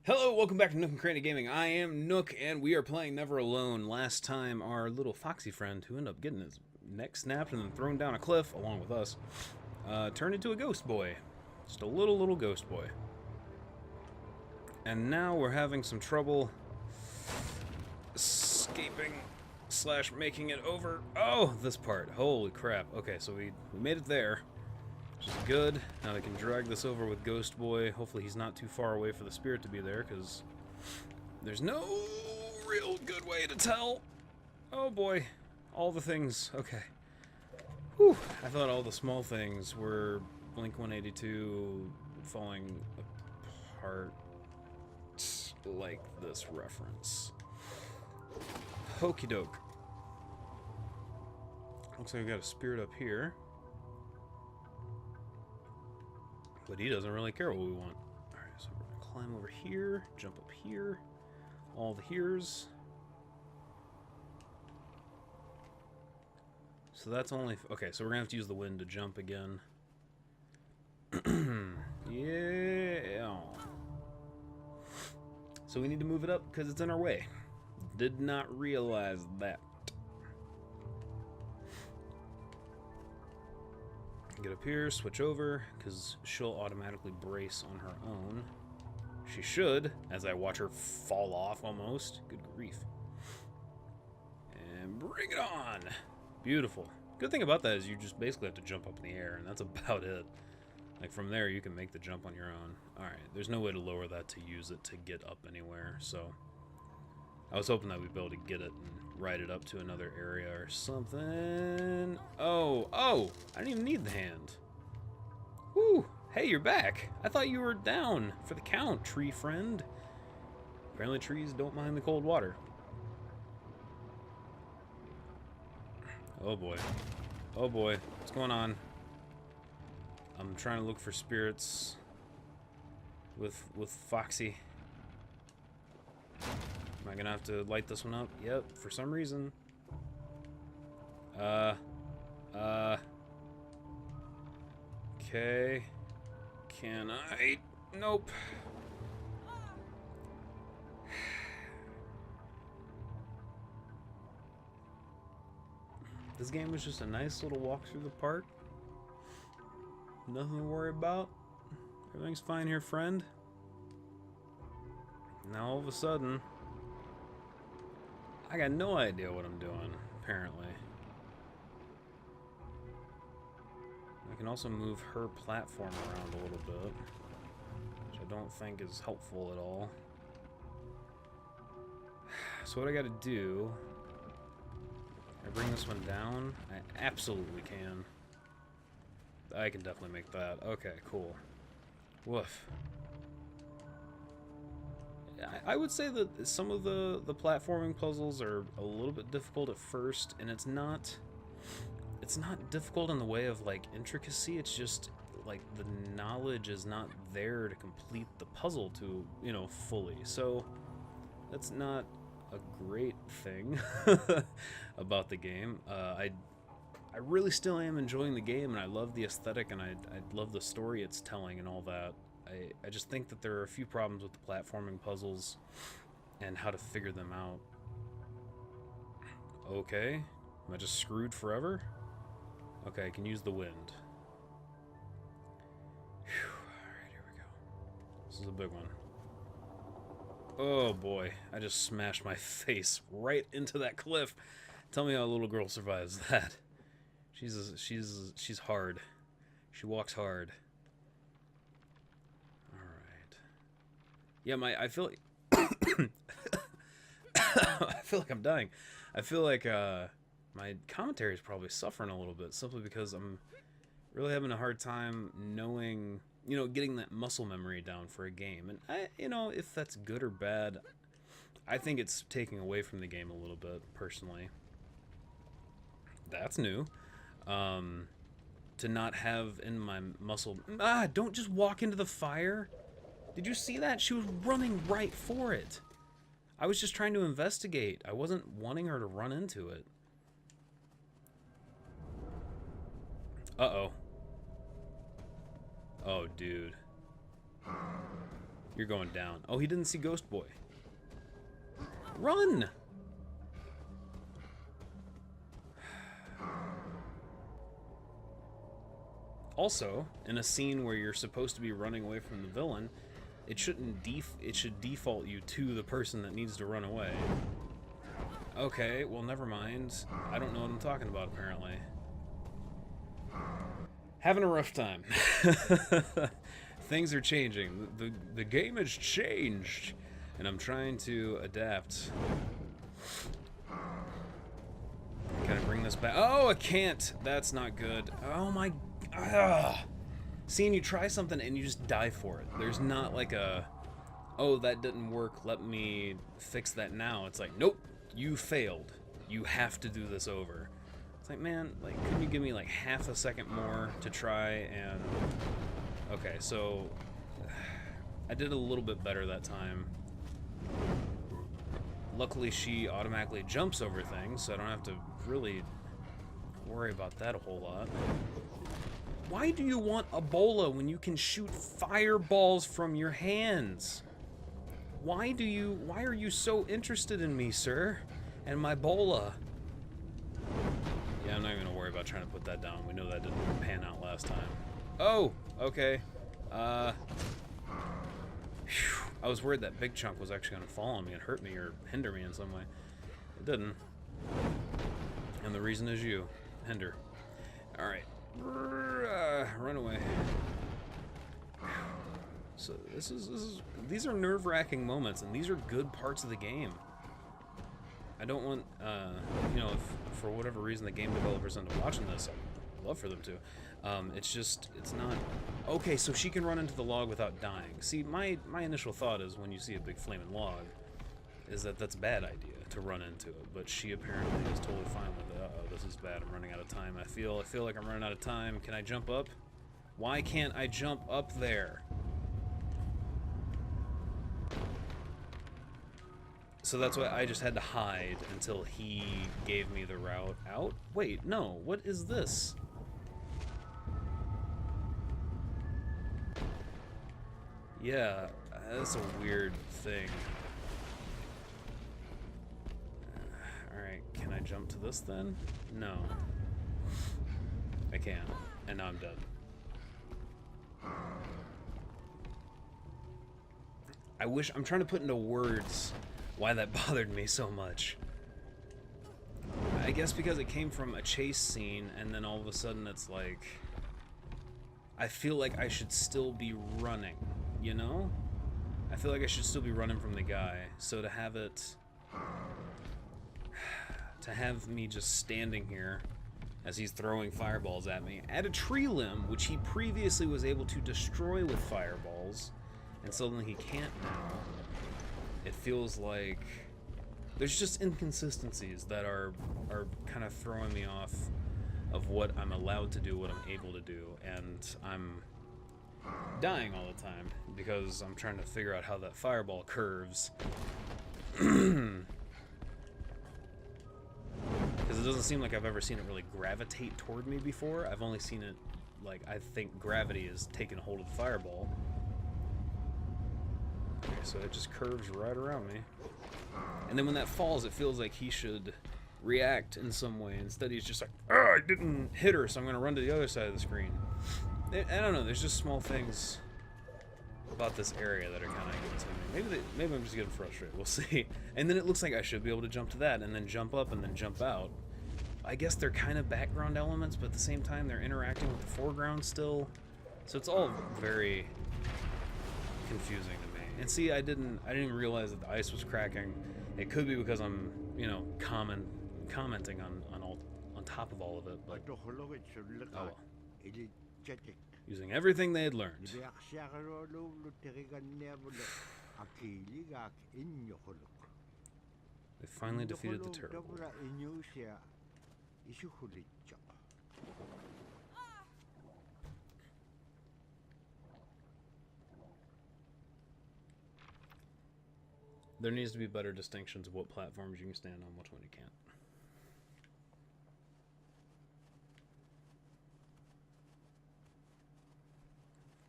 Hello, welcome back to Nook and Cranny Gaming. I am Nook, and we are playing Never Alone. Last time, our little foxy friend, who ended up getting his neck snapped and then thrown down a cliff, along with us, turned into a ghost boy. Just a little ghost boy. And now we're having some trouble escaping slash making it over. Oh, this part. Holy crap. Okay, so we made it there. Which is good. Now we can drag this over with Ghost Boy. Hopefully he's not too far away for the spirit to be there, because there's no real good way to tell. Oh boy. All the things. Okay. Whew. I thought all the small things were Blink-182 falling apart like this reference. Hokey doke. Looks like we got a spirit up here. But he doesn't really care what we want. Alright, so we're going to climb over here, jump up here, all the here's. So that's only... Okay, so we're going to have to use the wind to jump again. Yeah. So we need to move it up because it's in our way. Did not realize that. Get up here, switch over, because she'll automatically brace on her own. She should, as I watch her fall off almost. Good grief. And bring it on! Beautiful. Good thing about that is you just basically have to jump up in the air, and that's about it. Like, from there, you can make the jump on your own. Alright, there's no way to lower that to use it to get up anywhere, so... I was hoping that we'd be able to get it and ride it up to another area or something. Oh! I didn't even need the hand. Woo! Hey, you're back! I thought you were down for the count, tree friend. Apparently trees don't mind the cold water. Oh boy. Oh boy. What's going on? I'm trying to look for spirits with Foxy. Am I gonna have to light this one up? Yep, for some reason. Okay. Can I? Nope. This game was just a nice little walk through the park. Nothing to worry about. Everything's fine here, friend. Now all of a sudden... I got no idea what I'm doing, apparently. I can also move her platform around a little bit, which I don't think is helpful at all. So what I gotta do... Can I bring this one down? I absolutely can. I can definitely make that. Okay, cool. Woof. I would say that some of the platforming puzzles are a little bit difficult at first, and it's not difficult in the way of like intricacy. It's just like the knowledge is not there to complete the puzzle to, you know, fully. So that's not a great thing about the game. I really still am enjoying the game, and I love the aesthetic, and I love the story it's telling and all that. I just think that there are a few problems with the platforming puzzles and how to figure them out. Okay. Am I just screwed forever? Okay, I can use the wind. Alright, here we go. This is a big one. Oh boy, I just smashed my face right into that cliff. Tell me how a little girl survives that. She's hard. She walks hard. Yeah, I feel like I feel like I'm dying. I feel like my commentary is probably suffering a little bit simply because I'm really having a hard time knowing, you know, getting that muscle memory down for a game. And you know, if that's good or bad, I think it's taking away from the game a little bit personally. That's new. To not have in my muscle... don't just walk into the fire. Did you see that? She was running right for it. I was just trying to investigate. I wasn't wanting her to run into it. Uh-oh. Oh, dude. You're going down. Oh, he didn't see Ghost Boy. Run! Also, in a scene where you're supposed to be running away from the villain, it shouldn't it should default you to the person that needs to run away. Okay, well, never mind. I don't know what I'm talking about, apparently. Having a rough time. Things are changing. The game has changed, and I'm trying to adapt. Can I bring this back? Oh, I can't. That's not good. Oh my. Seeing you try something and you just die for it. There's not like a, oh, that didn't work, let me fix that now. It's like, nope, you failed. You have to do this over. It's like, man, like, couldn't you give me like half a second more to try and... Okay, so I did a little bit better that time. Luckily, she automatically jumps over things, so I don't have to really worry about that a whole lot. Why do you want Ebola when you can shoot fireballs from your hands? Why are you so interested in me, sir? And my bola? Yeah, I'm not even gonna worry about trying to put that down. We know that didn't pan out last time. Oh, okay. Phew. I was worried that big chunk was actually gonna fall on me and hurt me or hinder me in some way. It didn't. And the reason is you. Hinder. Alright. Run away. So these are nerve-wracking moments, and these are good parts of the game. I don't want, you know, if for whatever reason the game developers end up watching this, I'd love for them to. It's not... Okay, so she can run into the log without dying. See, my initial thought is when you see a big flaming log, is that that's a bad idea to run into it, but she apparently is totally fine with it. Uh-oh, this is bad. I'm running out of time. I feel like I'm running out of time. Can I jump up? Why can't I jump up there? So that's why I just had to hide until he gave me the route out. Wait, no. What is this? Yeah, that's a weird thing. Alright, can I jump to this then? No. I can't. And now I'm dead. I'm trying to put into words why that bothered me so much. I guess because it came from a chase scene, and then all of a sudden it's like... I feel like I should still be running, you know? I feel like I should still be running from the guy, so to have it... To have me just standing here as he's throwing fireballs at me at a tree limb, which he previously was able to destroy with fireballs, and suddenly he can't now. It feels like there's just inconsistencies that are kind of throwing me off of what I'm allowed to do, what I'm able to do, and I'm dying all the time because I'm trying to figure out how that fireball curves. Because it doesn't seem like I've ever seen it really gravitate toward me before. I've only seen it, like, I think gravity is taking hold of the fireball. Okay, so it just curves right around me. And then when that falls, it feels like he should react in some way. Instead, he's just like, oh, I didn't hit her, so I'm going to run to the other side of the screen. I don't know, there's just small things about this area that are kind of getting to me. Maybe I'm just getting frustrated. We'll see. And then it looks like I should be able to jump to that, and then jump up, and then jump out. I guess they're kind of background elements, but at the same time, they're interacting with the foreground still. So it's all very confusing to me. And see, I didn't realize that the ice was cracking. It could be because I'm, you know, commenting on top of all of it. But oh well. Using everything they had learned. They finally defeated the turtle. There needs to be better distinctions of what platforms you can stand on, which one you can't.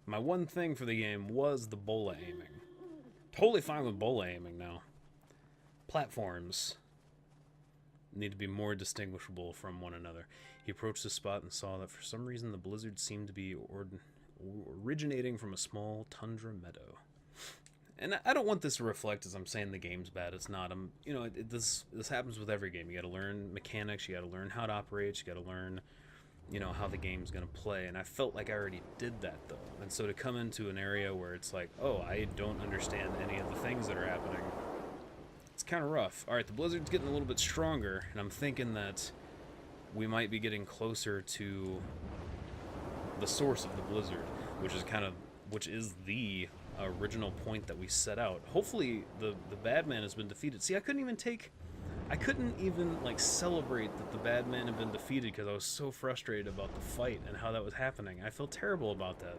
My one thing for the game was the bola aiming. Totally fine with bull aiming now. Platforms need to be more distinguishable from one another. He approached the spot and saw that for some reason the blizzard seemed to be originating from a small tundra meadow. And I don't want this to reflect as I'm saying the game's bad. It's not. You know, this happens with every game. You got to learn mechanics. You got to learn how it operates. You got to learn, you know, how the game's gonna play. And I felt like I already did that though. And so to come into an area where it's like, oh, I don't understand any of the things that are happening, it's kind of rough. All right, the blizzard's getting a little bit stronger, and I'm thinking that we might be getting closer to the source of the blizzard, which is the original point that we set out. Hopefully the bad man has been defeated. See, I couldn't even like celebrate that the bad man had been defeated because I was so frustrated about the fight and how that was happening. I felt terrible about that.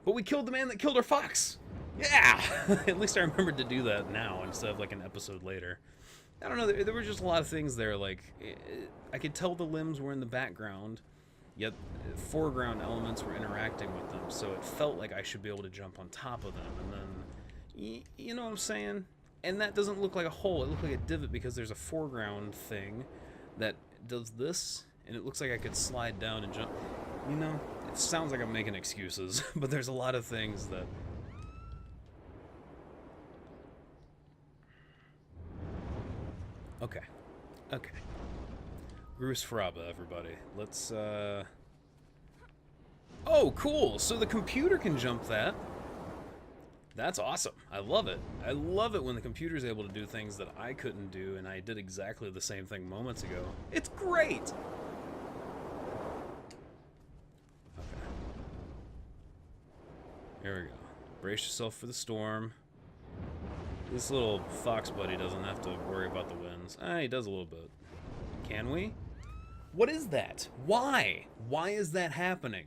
But we killed the man that killed our fox. Yeah! At least I remembered to do that now instead of like an episode later. I don't know, there were just a lot of things there. Like, I could tell the limbs were in the background, yet foreground elements were interacting with them, so it felt like I should be able to jump on top of them, and then, you know what I'm saying? And that doesn't look like a hole, it looked like a divot because there's a foreground thing that does this, and it looks like I could slide down and jump. You know, it sounds like I'm making excuses, but there's a lot of things that... Okay. Okay. Gruus Fraba, everybody. Let's, Oh, cool! So the computer can jump that. That's awesome. I love it. I love it when the computer's able to do things that I couldn't do, and I did exactly the same thing moments ago. It's great! Okay. Here we go. Brace yourself for the storm. This little fox buddy doesn't have to worry about the winds. He does a little bit. Can we? What is that? Why? Why is that happening?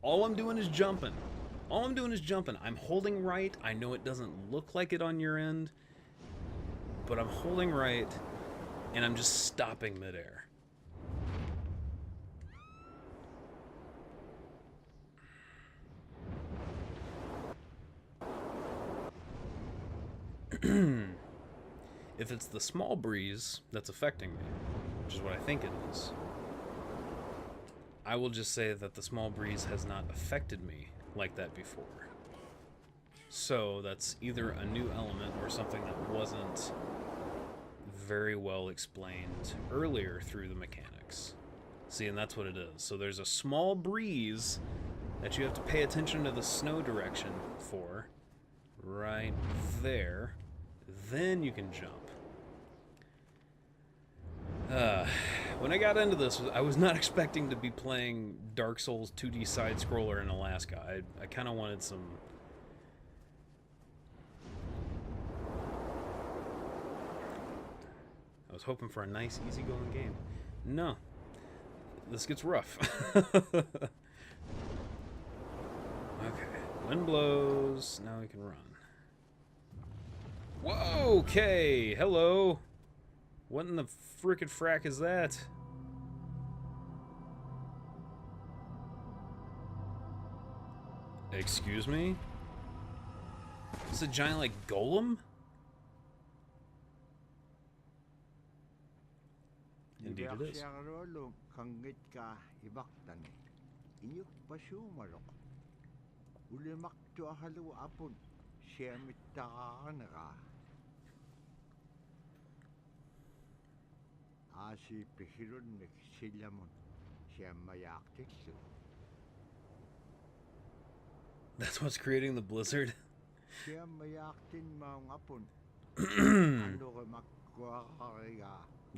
All I'm doing is jumping. All I'm doing is jumping. I'm holding right. I know it doesn't look like it on your end, but I'm holding right, and I'm just stopping midair. If it's the small breeze that's affecting me, which is what I think it is, I will just say that the small breeze has not affected me like that before. So that's either a new element or something that wasn't very well explained earlier through the mechanics. See, and that's what it is. So there's a small breeze that you have to pay attention to the snow direction for, right there. Then you can jump. When I got into this, I was not expecting to be playing Dark Souls 2D side-scroller in Alaska. I kind of wanted some... I was hoping for a nice, easygoing game. No. This gets rough. Okay. Wind blows. Now we can run. Whoa, okay. Hello. What in the frickin' frack is that? Excuse me? Is it a giant, like, golem? Indeed it is. That's what's creating the blizzard?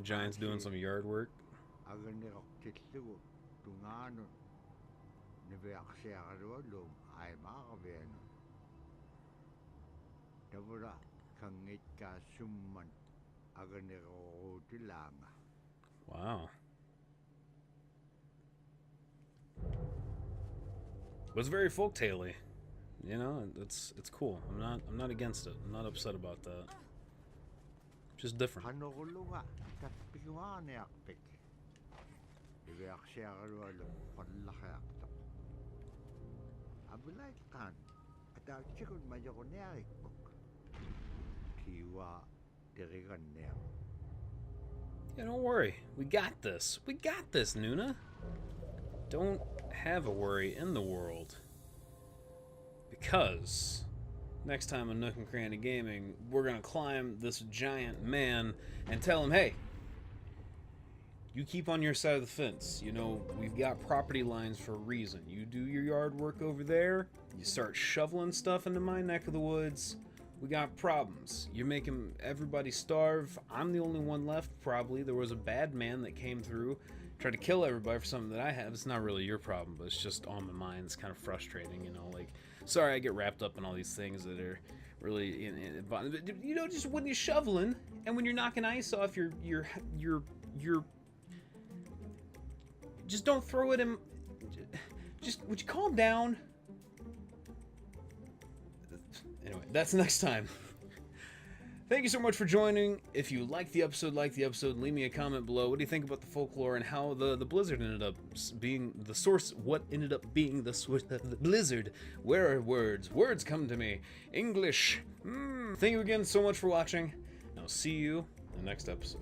Giants doing some yard work. Wow. It was very folktale-y. You know, it's cool. I'm not against it. I'm not upset about that. Just different. Yeah, don't worry. We got this. We got this, Nuna. Don't have a worry in the world. Because next time on Nook and Cranny Gaming, we're going to climb this giant man and tell him, hey, you keep on your side of the fence. You know, we've got property lines for a reason. You do your yard work over there, you start shoveling stuff into my neck of the woods, we got problems. You're making everybody starve. I'm the only one left, probably. There was a bad man that came through, tried to kill everybody for something that I have. It's not really your problem, but it's just on my mind. It's kind of frustrating, you know, like, sorry I get wrapped up in all these things that are really, you know, just when you're shoveling and when you're knocking ice off your just don't throw it in. Just, would you calm down? Anyway, that's next time. Thank you so much for joining. If you like the episode, leave me a comment below. What do you think about the folklore and how the blizzard ended up being the source? What ended up being the source of the blizzard? Where are words? Words come to me. English. Thank you again so much for watching. And I'll see you in the next episode.